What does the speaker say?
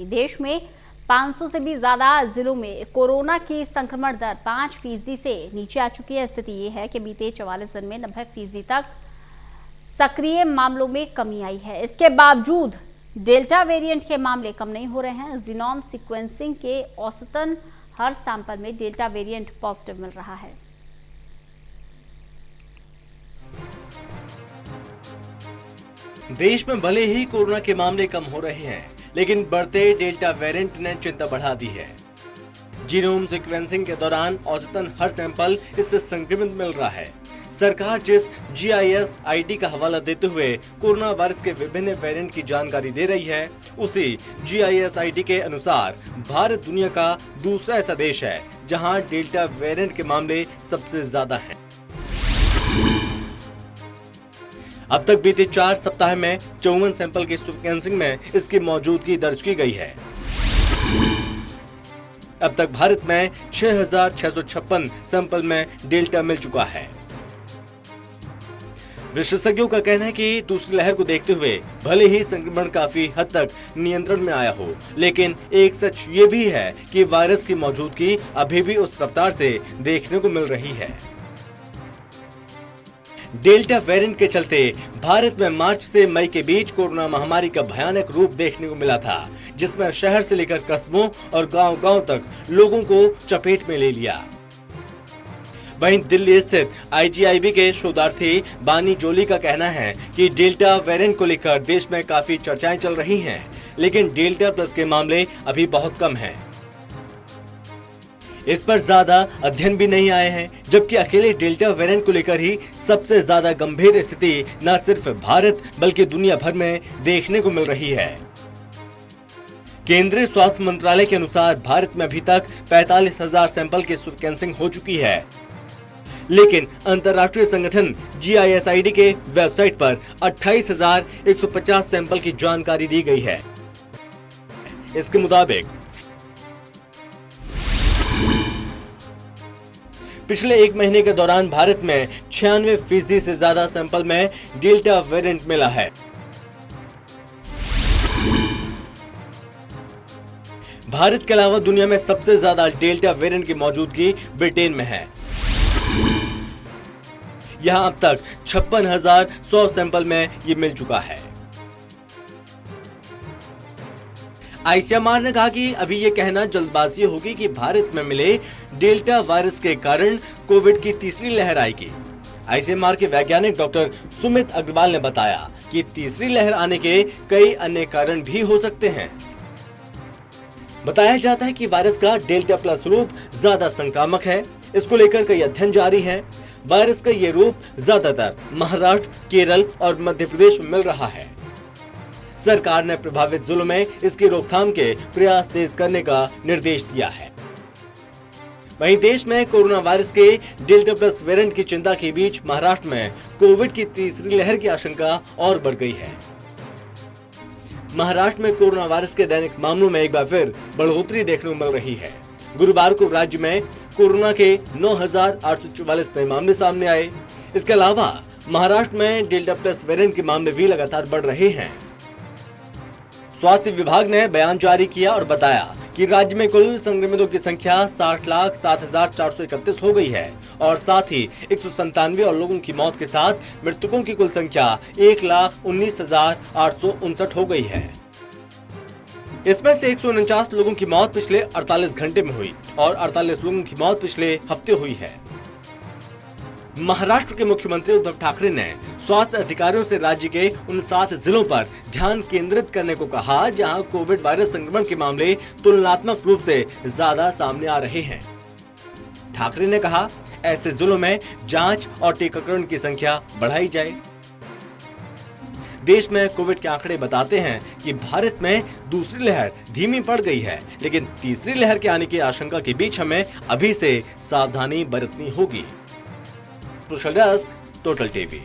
कि देश में 500 से भी ज्यादा जिलों में कोरोना की संक्रमण दर 5% से नीचे आ चुकी है। स्थिति ये है कि बीते 44 दिन में 90% तक सक्रिय मामलों में कमी आई है। इसके बावजूद डेल्टा वेरिएंट के मामले कम नहीं हो रहे हैं। जीनोम सीक्वेंसिंग के औसतन हर सैंपल में डेल्टा वेरिएंट पॉजिटिव मिल रहा है। देश में भले ही कोरोना के मामले कम हो रहे हैं, लेकिन बढ़ते डेल्टा वेरिएंट ने चिंता बढ़ा दी है। जीनोम सीक्वेंसिंग के दौरान औसतन हर सैंपल इससे संक्रमित मिल रहा है। सरकार जिस GIS ID का हवाला देते हुए कोरोना वायरस के विभिन्न वेरिएंट की जानकारी दे रही है, उसी GIS ID के अनुसार भारत दुनिया का दूसरा ऐसा देश है जहां डेल्टा वेरिएंट के मामले सबसे ज्यादा हैं। अब तक बीते 4 सप्ताह में 54 सैंपल की सीक्वेंसिंग में इसकी मौजूदगी दर्ज की गई है। अब तक भारत में 6,656 सैंपल में डेल्टा मिल चुका है। विशेषज्ञों का कहना है कि दूसरी लहर को देखते हुए भले ही संक्रमण काफी हद तक नियंत्रण में आया हो, लेकिन एक सच ये भी है कि वायरस की मौजूदगी अभी भी उस रफ्तार से देखने को मिल रही है। डेल्टा वेरिएंट के चलते भारत में मार्च से मई के बीच कोरोना महामारी का भयानक रूप देखने को मिला था, जिसमें शहर से लेकर कस्बों और गांव-गांव तक लोगों को चपेट में ले लिया। वहीं दिल्ली स्थित IGIB के शोधार्थी बानी जोली का कहना है कि डेल्टा वेरिएंट को लेकर देश में काफी चर्चाएं चल रही हैं, लेकिन डेल्टा प्लस के मामले अभी बहुत कम हैं। इस पर ज्यादा अध्ययन भी नहीं आए हैं, जबकि अकेले डेल्टा वेरिएंट को लेकर ही सबसे ज्यादा गंभीर स्थिति न सिर्फ भारत बल्कि दुनिया भर में देखने को मिल रही है। केंद्रीय स्वास्थ्य मंत्रालय के अनुसार भारत में अभी तक 45,000 सैंपल की सीक्वेंसिंग हो चुकी है, लेकिन अंतर्राष्ट्रीय संगठन GIS ID के वेबसाइट पर 28,150 सैंपल की जानकारी दी गई है। इसके मुताबिक पिछले एक महीने के दौरान भारत में 96% से ज्यादा सैंपल में डेल्टा वेरिएंट मिला है। भारत के अलावा दुनिया में सबसे ज्यादा डेल्टा वेरिएंट की मौजूदगी ब्रिटेन में है। यहां अब तक 56,100 सैंपल में ये मिल चुका है। ICMR ने कहा कि अभी ये कहना जल्दबाजी होगी कि भारत में मिले डेल्टा वायरस के कारण कोविड की तीसरी लहर आएगी। ICMR के वैज्ञानिक डॉक्टर सुमित अग्रवाल ने बताया कि तीसरी लहर आने के कई अन्य कारण भी हो सकते हैं। बताया जाता है कि वायरस का डेल्टा प्लस रूप ज्यादा संक्रामक है। इसको लेकर कई अध्ययन जारी हैं। वायरस का ये रूप ज्यादातर महाराष्ट्र, केरल और मध्य प्रदेश में मिल रहा है। सरकार ने प्रभावित जिलों में इसकी रोकथाम के प्रयास तेज करने का निर्देश दिया है। वहीं देश में कोरोना वायरस के डेल्टा प्लस वेरिएंट की चिंता के बीच महाराष्ट्र में कोविड की तीसरी लहर की आशंका और बढ़ गई है। महाराष्ट्र में कोरोना वायरस के दैनिक मामलों में एक बार फिर बढ़ोतरी देखने को मिल रही है। गुरुवार को राज्य में कोरोना के 9,844 नए मामले सामने आए। इसके अलावा महाराष्ट्र में डेल्टा प्लस वेरिएंट के मामले भी लगातार बढ़ रहे हैं। स्वास्थ्य विभाग ने बयान जारी किया और बताया कि राज्य में कुल संक्रमितों की संख्या 60,07,431 हो गई है और साथ ही 197 और लोगों की मौत के साथ मृतकों की कुल संख्या 1,19,859 हो गई है। इसमें से 149 लोगों की मौत पिछले 48 घंटे में हुई और 48 लोगों की मौत पिछले हफ्ते हुई है। महाराष्ट्र के मुख्यमंत्री उद्धव ठाकरे ने स्वास्थ्य अधिकारियों से राज्य के उन 7 जिलों पर ध्यान केंद्रित करने को कहा जहां कोविड वायरस संक्रमण के मामले तुलनात्मक रूप से ज्यादा सामने आ रहे हैं। ठाकरे ने कहा, ऐसे जिलों में जांच और टीकाकरण की संख्या बढ़ाई जाए। देश में कोविड के आंकड़े बताते हैं कि भारत में दूसरी लहर धीमी पड़ गई है, लेकिन तीसरी लहर के आने की आशंका के बीच हमें अभी से सावधानी बरतनी होगी। Social desk, total TV.